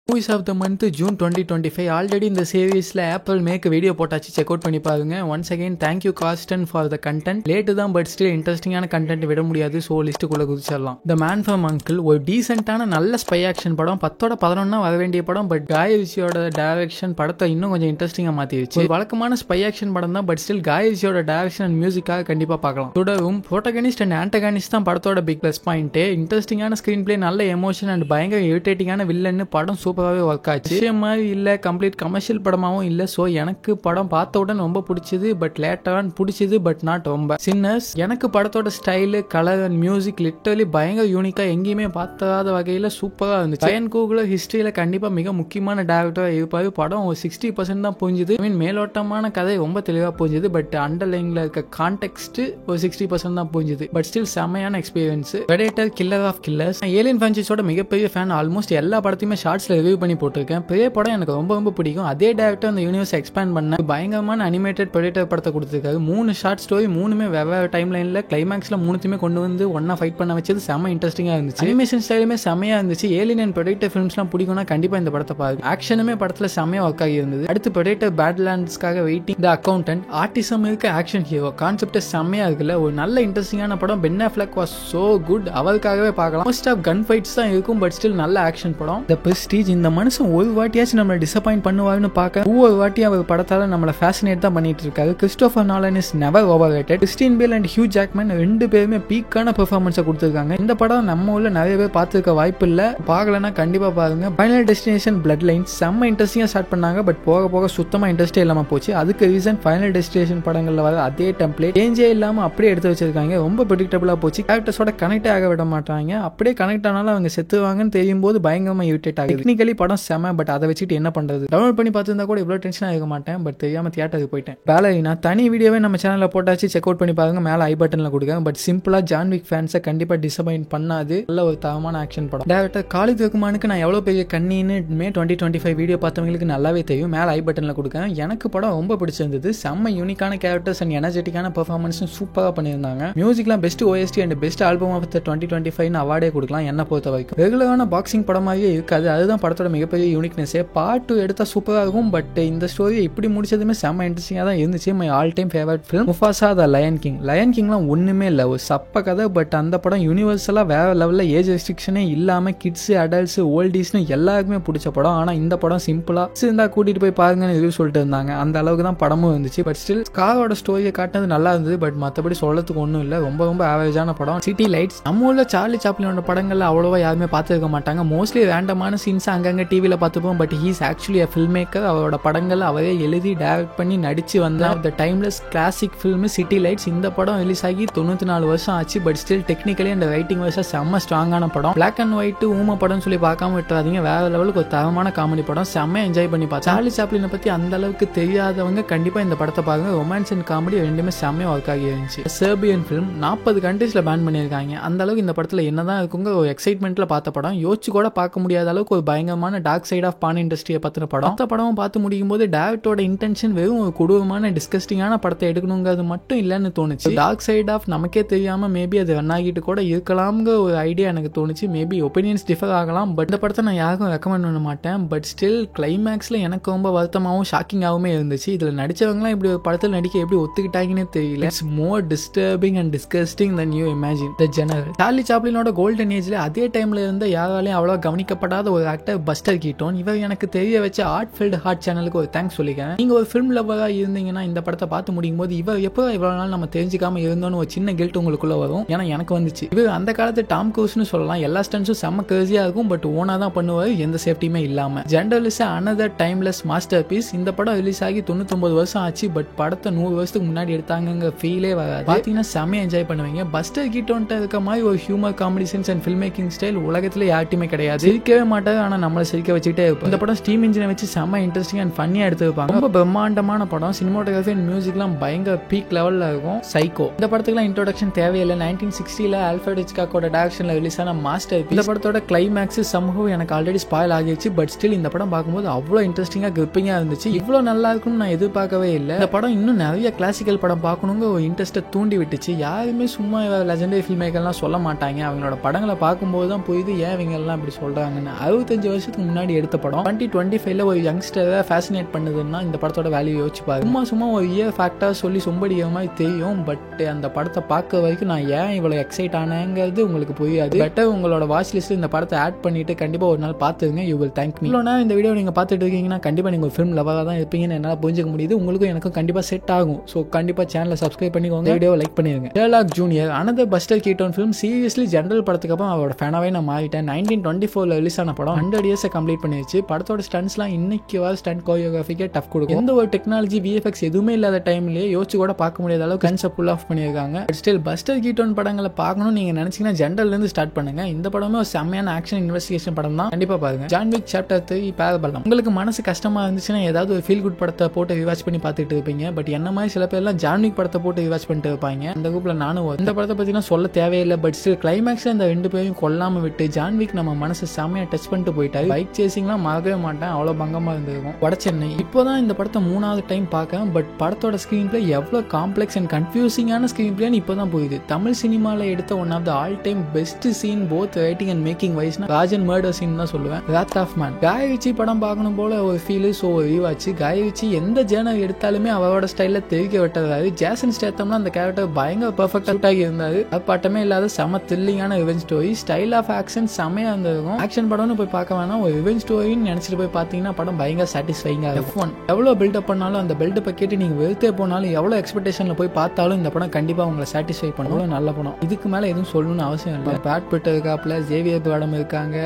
Movies of the month June 2025 already இந்த சீரீஸ்ல Apple Mac video போட்டாச்சு, செக் அவுட் பண்ணி பாருங்க. Once again thank you Gaston for the content. Late தான் but still இன்ட்ரெஸ்டிங்கான கண்டென்ட் விட முடியாது. ஸோ லிஸ்ட்டுக்குள்ள குதிச்சிடலாம். த மேன் ஃப்ரம் அங்கிள் ஒரு டீசென்டான நல்ல ஸ்பை ஆக்ஷன் படம். 10/11 வர வேண்டிய படம். பட் காய் ரிஷியோட டைரக்ஷன் படத்தை இன்னும் கொஞ்சம் இன்ட்ரெஸ்டிங்காக மாற்றிடுச்சு. வழக்கமான ஸ்பை ஆக்ஷன் படம் தான், பட் ஸ்டில் காய் ரிஷியோட டைரக்ஷன் அண்ட் மியூசிக்காக கண்டிப்பாக பார்க்கலாம். தொடரும் ப்ரோட்டகனிஸ்ட் அண்ட் ஆன்டகனிஸ்ட் தான் படத்தோட பிக் ப்ளஸ் பாயிண்ட். இன்ட்ரெஸ்டிங்கான ஸ்கிரீன் பிளே, நல்ல எமோஷன் அண்ட் பயங்கர இரிட்டேட்டிங்கான வில்லன்னு படம் சூப்பராகவே ஒர்க் ஆச்சு. விஷயம் மாதிரி இல்லை, கம்ப்ளீட் கமர்ஷியல் படமாகவும் இல்லை. ஸோ எனக்கு படம் பார்த்த உடனே ரொம்ப பிடிச்சது. பட் லேட்டரான் பிடிச்சது, பட் நாட் ரொம்ப. சின்னர்ஸ் எனக்கு படத்தோட style, colour and music literally பயங்கர யூனிக்கா, எங்கேயுமே பார்த்தாத வகையில் சூப்பராக இருந்துச்சு. ரயன் கூகுலர் ஹிஸ்டரியில் கண்டிப்பாக மிக முக்கியமான டேரக்டராக இருப்பாரு. படம் ஒரு 60% தான் புரிஞ்சுது. ஐ மீன் மேலோட்டமான கதை ரொம்ப தெளிவாக புரிஞ்சுது. பட் அண்டர்லைன்ல இருக்க கான்டெக்ட் ஒரு 60% தான் புரிஞ்சுது. பட் ஸ்டில் செம்மையான experience. Predator killer of killers. Alien ஃபிரான்ச்சைஸோட மிகப்பெரிய ஃபேன். ஆல்மோஸ்ட் எல்லா படத்தையுமே ஷார்ட்ஸ்ல ரிவ்யூ பண்ணி போட்டிருக்கேன். பெரிய படம் எனக்கு ரொம்ப ரொம்ப பிடிக்கும். அதே டேரக்டர் அந்த யூனிவர்ஸ் எக்ஸ்பேண்ட் பண்ண பயங்கரமான அனிமேட்டட் பிரெடேட்டர் படத்தை கொடுத்துருக்காரு. 3 ஷார்ட் ஸ்டோரி, 3மே வெவ்வேறு டைம் லைன்ல கிளைமேக்ஸ்ல 3த்தையுமே கொண்டு வந்து ஒன்னா ஃபைட் பண்ண வச்சது செம்ம இன்ட்ரெஸ்டிங்கா இருந்துச்சு. அனிமேஷன் ஸ்டைலுமே செம்மையா இருந்துச்சு. ஏலியன் அண்ட் பிரெடேட்டர் ஃபிலிம்ஸ்லாம் பிடிக்கும்னா கண்டிப்பா இந்த படத்தை பாருங்க. ஆக்ஷனுமே படத்துல செம்மையா ஒர்க் ஆகி இருந்தது. அடுத்து பிரெடேட்டர் பேட்லேண்ட்ஸ்க்காக வெயிட்டிங். த அக்கௌண்டன்ட் ஆர்டிசம் இருக்க ஆக்ஷன் ஹீரோ கான்செப்ட் செம்மையா இருக்குல்ல. ஒரு நல்ல இன்ட்ரெஸ்டிங்கான படம். Ben Affleck was so good. அவருக்காகவே பார்க்கலாம். மோஸ்ட் ஆஃப் கன் ஃபைட்ஸ் தான் இருக்கும், பட் ஸ்டில் நல்ல ஆக்ஷன் படம். த பிரஸ்டீஜ். இந்த மனுஷன் ஒரு வாட்டியாச்சும் நம்மளை டிசப்பாயிண்ட் பண்ணுவாருன்னு பார்க்க ஒவ்வொரு வாட்டி அவர் படத்தால நம்மளை ஃபேசினேட் தான் பண்ணிட்டு இருக்காரு. Christopher Nolan is never overrated. Christian Bale and Hugh Jackman 2 பேருமே பீக்கான பெர்ஃபார்மன்ஸை கொடுத்துருக்காங்க. இந்த படம் நம்ம ஊர்ல நிறைய பேர் பார்த்துருக்க வாய்ப்பு இல்லை. பார்க்கலன்னா கண்டிப்பா பாருங்க. ஃபைனல் டெஸ்டினேஷன் பிளட் லைன்ஸ் செம்ம இன்ட்ரெஸ்டிங்கா ஸ்டார்ட் பண்ணாங்க. பட் போக போக சுத்தமா இன்ட்ரெஸ்டே இல்லாம போச்சு. அதுக்கு ரீசன் ஃபைனல் டெஸ்டினேஷன் படங்கள்ல வர அதே டெம்ப்ளேட் சேஞ்சே இல்லாம அப்படியே எடுத்து வச்சிருக்காங்க. ரொம்ப ப்ரெடிக்டபிளா போச்சு. கேரக்டர்ஸோட கனெக்டே ஆக விட மாட்டாங்க. அப்படியே கனெக்ட் ஆனாலும் அவங்க செத்துவாங்கன்னு தெரியும் போது பயங்கரமா இரிட்டேட் ஆகுது. டெக்னிக்கலி படம் செம. பட் அதை வச்சுட்டு என்ன பண்றது? டவுன்லோட் பண்ணி பார்த்துருந்தா கூட இவ்வளவு டென்ஷனா இருக்க மாட்டேன். பட் தெரியாம தியேட்டருக்கு போயிட்டேன். பேலரினா தனி வீடியோவே நம்ம சேனல்ல போட்டாச்சு, செக் அவுட் பண்ணி பாருங்க. மேல ஐ பட்டன்ல கொடுங்க. பட் சிம்பிளா ஜான் விக் ஃபேன்ஸை கண்டிப்பா டிசப்பாயிண்ட் பண்ணாது. நல்ல ஒரு தரமான ஆக்ஷன் படம். டேரக்டர் காலித் ரஹ்மானுக்கு நான் எவ்வளவு பெரிய கண்ணின்னு மே 2025 வீடியோ பார்த்தவங்களுக்கு நல்லாவே தெரியும். மேல ஐ பட்டன்ல கொடுங்க. எனக்கு படம் ரொம்ப பிடிச்சிருந்தது. செம்ம யூனிக்கான கேரக்டர்ஸ் அண்ட் எனர்ஜெட்டிக்கான பெர்ஃபார்மன்ஸ் சூப்பரா பண்ணியிருந்தாங்க. மியூசிக்லாம் best OST and best album of 2025 அவார்டே கொடுக்கலாம் என்ன பொறுத்த வரைக்கும். ரெகுலரான பாக்ஸிங் படமாகவே இருக்காது. அதுதான் படத்தோட மிகப்பெரிய யூனிக்னஸ். பார்ட் 2 எடுத்தா சூப்பரா இருக்கும். பட் இந்த ஸ்டோரி இப்படி முடிச்சதுமே செம்ம இன்ட்ரெஸ்டிங்கா தான் இருந்துச்சு. My all time favourite film Mufasa the Lion King. Lion கிங்லாம் ஒண்ணுமே இல்லை, ஒரு சப்ப கதை. பட் அந்த படம் யூனிவர்சலா வேற லெவல்ல ஏஜ் ரெஸ்ட்ரிக்ஷனே இல்லாம கிட்ஸ், அடல்ட்ஸ், ஓல்டிஸ்னு எல்லாருக்குமே பிடிச்ச படம். ஆனா இந்த படம் சிம்பிளா இருந்தா கூட்டிட்டு போய் பாருங்கன்னு ரிவ்யூ சொல்லிட்டு இருந்தாங்க. அந்த அளவுக்கு தான் படமும் இருந்துச்சு. பட் ஸ்டில் ஸ்காரோட ஸ்டோரியை காட்டினது நல்லா இருந்தது. பட் மற்றபடி சொல்லறதுக்கு ஒன்றும் இல்லை. ரொம்ப ரொம்ப ஆவரேஜான படம். City lights. நம்ம ஊர்ல சார்லி சாப்ளினோட படங்கள்ல அவ்வளோவா யாருமே பார்த்துருக்க மாட்டாங்க. மோஸ்ட்லி ரேண்டமான சீன்ஸ் அங்கங்க டிவியில பார்த்துப்போம். But he's actually a film maker. அவரோட படங்கள் அவரே எழுதி டைரக்ட் பண்ணி நடிச்சு வந்த the timeless classic film City Lights. இந்த படம் ரிலீஸ் ஆகி 94 வருஷம் ஆச்சு. பட் ஸ்டில் டெக்னிக்கலி அந்த ரைட்டிங் வைஸா செம்ம ஸ்ட்ராங்கான படம். பிளாக் அண்ட் ஒயிட் ஊம படம் சொல்லி பார்க்காம விட்டுறாதீங்க. வேற லெவலுக்கு ஒரு தரமான காமெடி படம். செம்ம என்ஜாய் பண்ணி பார்த்தா. சார்லி சாப்ளினை பத்தி அந்த அளவுக்கு தெரியாதவங்க கண்டிப்பா இந்த படத்தை பாருங்க. ரொமான்ஸ் அண்ட் காமெடி ரெண்டுமே செம்மையா ஒர்க் ஆகி இருந்துச்சு. செர்பியன் ஃபிலிம் 40 கண்ட்ரீஸ்ல பேன் பண்ணியிருக்காங்க. அந்த அளவுக்கு இந்த படத்துல என்னதான் இருக்குங்க ஒரு எக்ஸைட்மெண்ட்ல பார்த்த படம். யோசிச்சு கூட பார்க்க முடியாத அளவுக்கு ஒரு பயங்கரமான டார்க் சைட் ஆஃப் பான் இண்டஸ்ட்ரியை பத்தின படம். மொத்த படமும் பார்த்து முடிக்கும் போது டேரக்டரோட இன்டென்ஷன் வெறும் ஒரு கொடூரமான டிஸ்கஸ்டிங்கான படத்தை எடுக்கணுங்கிறது மட்டும் இல்லைன்னு தோணுச்சு. டார்க் சைட் ஆஃப் நமக்கே தெரியாம மேபி அது ரன் ஆகிட்டு கூட இருக்கலாம்ங்கிற ஒரு ஐடியா எனக்கு தோணுச்சு. மேபி ஒப்பீனியன்ஸ் டிஃபர் ஆகலாம். பட் இந்த படத்தை நான் யாருக்கும் ரெக்கமெண்ட் பண்ண மாட்டேன். பட் ஸ்டில் கிளைமேக்ஸ்ல எனக்கு ரொம்ப வருத்தமாகவும் ஷாக்கிங்காகவுமே இருந்துச்சு. இதுல நடிச்சவங்களாம் இப்படி ஒரு படத்தில் நடிக்க எப்படி ஒத்துக்கிட்டாங்கன்னு தெரியல. It's more disturbing and disgusting than you imagine. The general. Charlie சாப்ளினோட கோல்டன் ஏஜ்ல அதே டைம்ல இருந்த யாராலையும் அவ்வளவு கவனிக்கப்படாத ஒரு ஆக்டர் பஸ்டர் கீட்டோன். இவர் எனக்கு தெரிய வச்ச ஆர்ட்ஃபீல்ட் ஹார்ட் சேனலுக்கு ஒரு தேங்க்ஸ் சொல்லிக்கிறேன். நீங்க ஒரு ஃபிலிம் லவ்வரா இருந்தீங்கன்னா இந்த படத்தை பார்த்து முடியும் போது இவர் எப்போ இவ்வளவு நாள் நம்ம தெரிஞ்சுக்காம இருந்தோன்னு ஒரு சின்ன கில்ட் உங்களுக்குள்ள வரும். ஏன்னா எனக்கு வந்துச்சு. இவர் அந்த காலத்து டாம் க்ரூஸ்னு சொல்லலாம். எல்லா ஸ்டன்ஸும் செம்ம கிரேசியா இருக்கும். பட் ஓனா தான் பண்ணுவாரு, எந்த சேஃப்டியுமே இல்லாம. General is another timeless masterpiece. இந்த படம் ரிலீஸ் ஆகி 99 வருஷம் ஆச்சு. பட் படத்தை 100 வருஷத்துக்கு முன்னாடி எடுத்தாங்க ஃபீலே வராது. பாத்தீங்கன்னா செம்மையா என்ஜாய் பண்ணுவீங்க. பஸ்டர் கீட்டோன்ட்ட இருக்க மாதிரி ஒரு humour comedy sense and film making style உலகத்துல யார்ட்டுமே கிடையாது. சிரிக்கவே மாட்டாரு, ஆனா நம்மளை சிரிக்க வச்சுட்டே இருப்போம். இந்த படம் ஸ்டீம் இன்ஜினை வச்சு செம்ம இன்ட்ரெஸ்டிங் அண்ட் ஃபன்னியா எடுத்துருப்பாங்க. ரொம்ப பிரம்மாண்டமான படம். சினிமாட்டோகிராஃபி அண்ட் மியூசிக்லாம் பயங்கர பீக் லெவல்ல இருக்கும். சைக்கோ. இந்த படத்துக்குலாம் இன்ட்ரோடக்ஷன் தேவையில்லை. 1960ல ஆல்ஃபிரட் ஹிட்ச்காக்கோட டைரக்ஷன்ல ரிலீஸ் ஆன மாஸ்டர். இந்த படத்தோட கிளைமேக்ஸ் சமூகம் எனக்கு ஆல்ரெடி ஸ்பாயில் ஆகிடுச்சு. பட் ஸ்டில் இந்த படம் பார்க்கும்போது அவ்வளோ இன்ட்ரெஸ்டிங்கா கிரிப்பிங்கா இருந்துச்சு. இவ்வளோ நல்லா இருக்கும்னு நான் எதிர்பார்க்கவே இல்லை. இந்த படம் இன்னும் நிறைய கிளாசிக்கல் படம் பார்க்கணுங்க ஒரு இன்ட்ரெஸ்ட்டை தூண்டி விட்டுச்சு. யாருமே சும்மா லெஜெண்டரி ஃபில்ம் மேக்கர்லாம் சொல்ல மாட்டாங்க. அவங்களோட படங்களை பார்க்கும்போது தான் புரியுது ஏன் இவங்க எல்லாம் இப்படி சொல்றாங்கன்னு. 65 வருஷத்துக்கு முன்னாடி எடுத்த படம் 2025ல ஒரு யங்ஸ்டரை ஃபேசினேட் பண்ணுதுன்னா இந்த படத்தோட வேல்யூ யோசிச்சு பாருங்க. சும்மா ஒரு இயர் ஃபேக்டர் சொல்லி சொம்படிக்கிற மாதிரி தெரியும். பட் அந்த படத்தை பார்க்க வரைக்கும் நான் ஏன் இவ்வளவு எக்ஸைட் ஆனேங்கிறது உங்களுக்கு புரியாது. பெட்டர் உங்களோட வாட்ச் லிஸ்ட்ல இந்த படத்தை ஆட் பண்ணிட்டு கண்டிப்பா ஒரு நாள் பார்த்துருங்க. You will thank me. இவ்வளோ இந்த வீடியோ நீங்க பார்த்துட்டு இருக்கீங்கன்னா கண்டிப்பா நீங்க ஃபிலிம் லவராக தான் இருப்பீங்கன்னு என்னால் புரிஞ்சுக்க முடியுது. உங்களுக்கும் எனக்கும் கண்டிப்பா செட் ஆகும். ஸோ கண்டிப்பா சேனலை சப்ஸ்கிரைப் பண்ணிக்கோங்க, வீடியோ லைக் பண்ணிருங்க. Sherlock Junior another Buster Keaton film. Seriously General படத்துக்கு அப்புறம் அவரோட ஃபேனாவே நான் மாறிட்டேன். 1924ல ரிலீஸ் ஆன படம் 100 இயர்ஸை கம்ப்ளீட் பண்ணிருச்சு. படத்தோட ஸ்டன்ஸ்லாம் இன்னைக்கு வர ஸ்டன்ட் கோரியோகிராஃபிக்கே டஃப் கொடுக்கும். எந்த ஒரு டெக்னாலஜி விஎஃப்எக்ஸ் எதுவுமே இல்லாத டைம்லயே யோசிச்சு கூட பார்க்க முடியாத அளவுக்கு கன்செப்ட் ஃபுல் ஆஃப் பண்ணியிருக்காங்க. பட் ஸ்டில் பஸ்டர் கீட்டோன் படங்களை பார்க்கணும் நீங்க நினைச்சீங்கன்னா ஜெனரல்ல இருந்து ஸ்டார்ட் பண்ணுங்க. இந்த படமே ஒரு செம்மையான ஆக்ஷன் இன்வெஸ்டிகேஷன் படம் தான். கண்டிப்பா பாருங்க. John Wick chapter 3 Parabellum. உங்களுக்கு மனசு கஷ்டமா இருந்துச்சுன்னா ஏதாவது ஒரு ஃபீல் குட் படத்தை போட்டு ரிவாச் பண்ணி பார்த்துட்டு இருப்பீங்க. பட் என்ன மாதிரி சில பேர்லாம் ஜான் விக் படத்தை போட்டு ரிவாச் பண்ணிட்டு இருப்பாங்க. அந்த குரூப்ல நானும் இந்த படத்தை பத்தினா சொல்ல தேவையில்லை. பட் ஸ்டில் கிளைமேக்ஸ்ல இந்த 2 பேரையும் கொல்லாம விட்டு ஜான் விக் நம்ம மனசு செம்மையா டச் பண்ணிட்டு போயிட்டாரு. பைக் சேசிங்லாம் மறக்கவே மாட்டேன், அவ்வளவு பங்கமா இருந்திருக்கும். வட சென்னை இப்போதான் இந்த படத்தை 3வது டைம் பார்க்கேன். பட் படத்தோட ஸ்கிரீன் பிளே எவ்வளவு காம்ப்ளெக்ஸ் அண்ட் கன்ஃபியூசிங்கான ஸ்கிரீன் பிளேன்னு இப்போதான் போகுது. தமிழ் சினிமால எடுத்த one of the all time best scene both writing and making வைஸ்னா ராஜன் மர்டர் சீன் தான் சொல்லுவேன். Wrath of Man. Guy Ritchie படம் பார்க்கணும் போல ஒரு ஃபீல். ஸோ ரீவாச்சு. காய் ரிச்சி எந்த ஜேர்னர் எடுத்தாலுமே அவரோட ஸ்டைல தெரிவிக்க விட்டதாரு. ஜேசன் ஸ்டேத்தம்லாம் அந்த கேரக்டர் பயங்கர பெர்ஃபெக்ட் சூட் ஆகி இருந்தாரு. பாட்டமே இல்லாத செம த்ரில்லிங்கான revenge story. Style of action செமையா இருந்திருக்கும். ஆக்ஷன் படம்னு போய் பார்க்க வேணாம், ஒரு ரிவெஞ்ச் ஸ்டோரின்னு நினைச்சிட்டு போய் பார்த்தீங்கன்னா படம் பயங்கர சாட்டிஸ்ஃபைங்கா இருக்கும். எவ்வளவு பில்டப் பண்ணாலும் அந்த பில்டப்பை கேட்டு நீங்க வெறுத்தே போனாலும் எவ்வளவு எக்ஸ்பெக்டேஷன்ல போய் பார்த்தாலும் இந்த படம் கண்டிப்பா உங்களை சாட்டிஸ்ஃபை பண்ணும். நல்ல படம். இதுக்கு மேல எதுவும் சொல்லணும்னு அவசியம் இல்லை. பேட் பிட் இருக்காப்ல, ஜேவியர் படம் இருக்காங்க,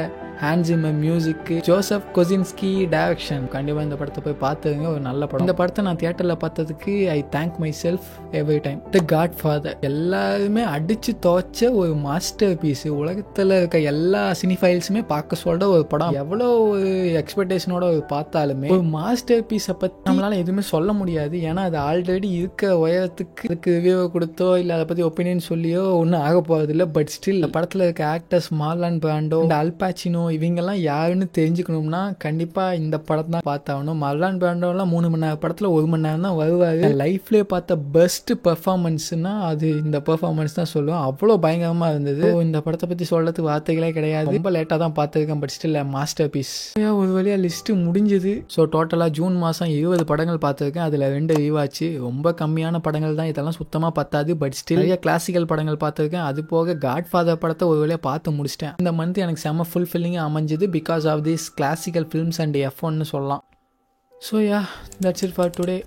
Hans Zimmer music, Joseph Kosinski direction. கண்டிப்பா இந்த படத்தை போய் பார்த்துங்க, ஒரு நல்ல படம். இந்த படத்தை நான் தியேட்டர்ல பார்த்ததுக்கு I thank myself every time. The Godfather எல்லாருமே அடிச்சு துவைச்ச ஒரு மாஸ்டர் பீஸ். உலகத்துல இருக்க எல்லா சினிஃபைல்ஸுமே பார்க்க சொல்ற ஒரு படம். எவ்வளோ ஒரு எக்ஸ்பெக்டேஷனோட பார்த்தாலுமே ஒரு மாஸ்டர் பீஸை பத்தி நம்மளால எதுவுமே சொல்ல முடியாது. ஏன்னா அது ஆல்ரெடி இருக்க உயரத்துக்கு இதுக்கு ரிவ்யூ கொடுத்தோ இல்லை அதை பத்தி ஒப்பீனியன் சொல்லியோ ஒன்றும் ஆக போறது இல்லை. பட் ஸ்டில் இந்த படத்துல இருக்க ஆக்டர்ஸ் மார்லான் பிராண்டோ, அல்பாச்சினோ இவங்கெல்லாம் யாருன்னு தெரிஞ்சுக்கணும்னா கண்டிப்பா இந்த படம் தான் பார்த்தாகணும். மர்லான் பிராண்டோலாம் 3 மணி நேரம் படத்துல 1 மணி நேரம் தான் வருவாரு. லைஃப்லேயே பார்த்த பெஸ்ட் பெர்ஃபார்மன்ஸ்னா அது இந்த பெர்ஃபார்மன்ஸ் தான் சொல்லுவேன். அவ்வளோ பயங்கரமா இருந்தது. இந்த படத்தை பத்தி சொல்றதுக்கு வார்த்தைகளே கிடையாது. ரொம்ப லேட்டா தான் பார்த்துருக்கேன். But still masterpiece. ஒரு வழியா லிஸ்ட் முடிஞ்சது. ஸோ டோட்டலா ஜூன் மாசம் 20 படங்கள் பார்த்துருக்கேன். அதுல 2 ரீவாச்சு. ரொம்ப கம்மியான படங்கள் தான், இதெல்லாம் சுத்தமா பத்தாது. பட் ஸ்டில் நிறைய கிளாசிக்கல் படங்கள் பார்த்துருக்கேன். அது போக காட் ஃபாதர் படத்தை ஒரு வழியா பார்த்து முடிச்சிட்டேன். இந்த மந்த் எனக்கு செம்ம ஃபுல்ஃபில்லிங் அமைஞ்சது because of this classical films and F1 சொல்லலாம். So yeah, that's it for today.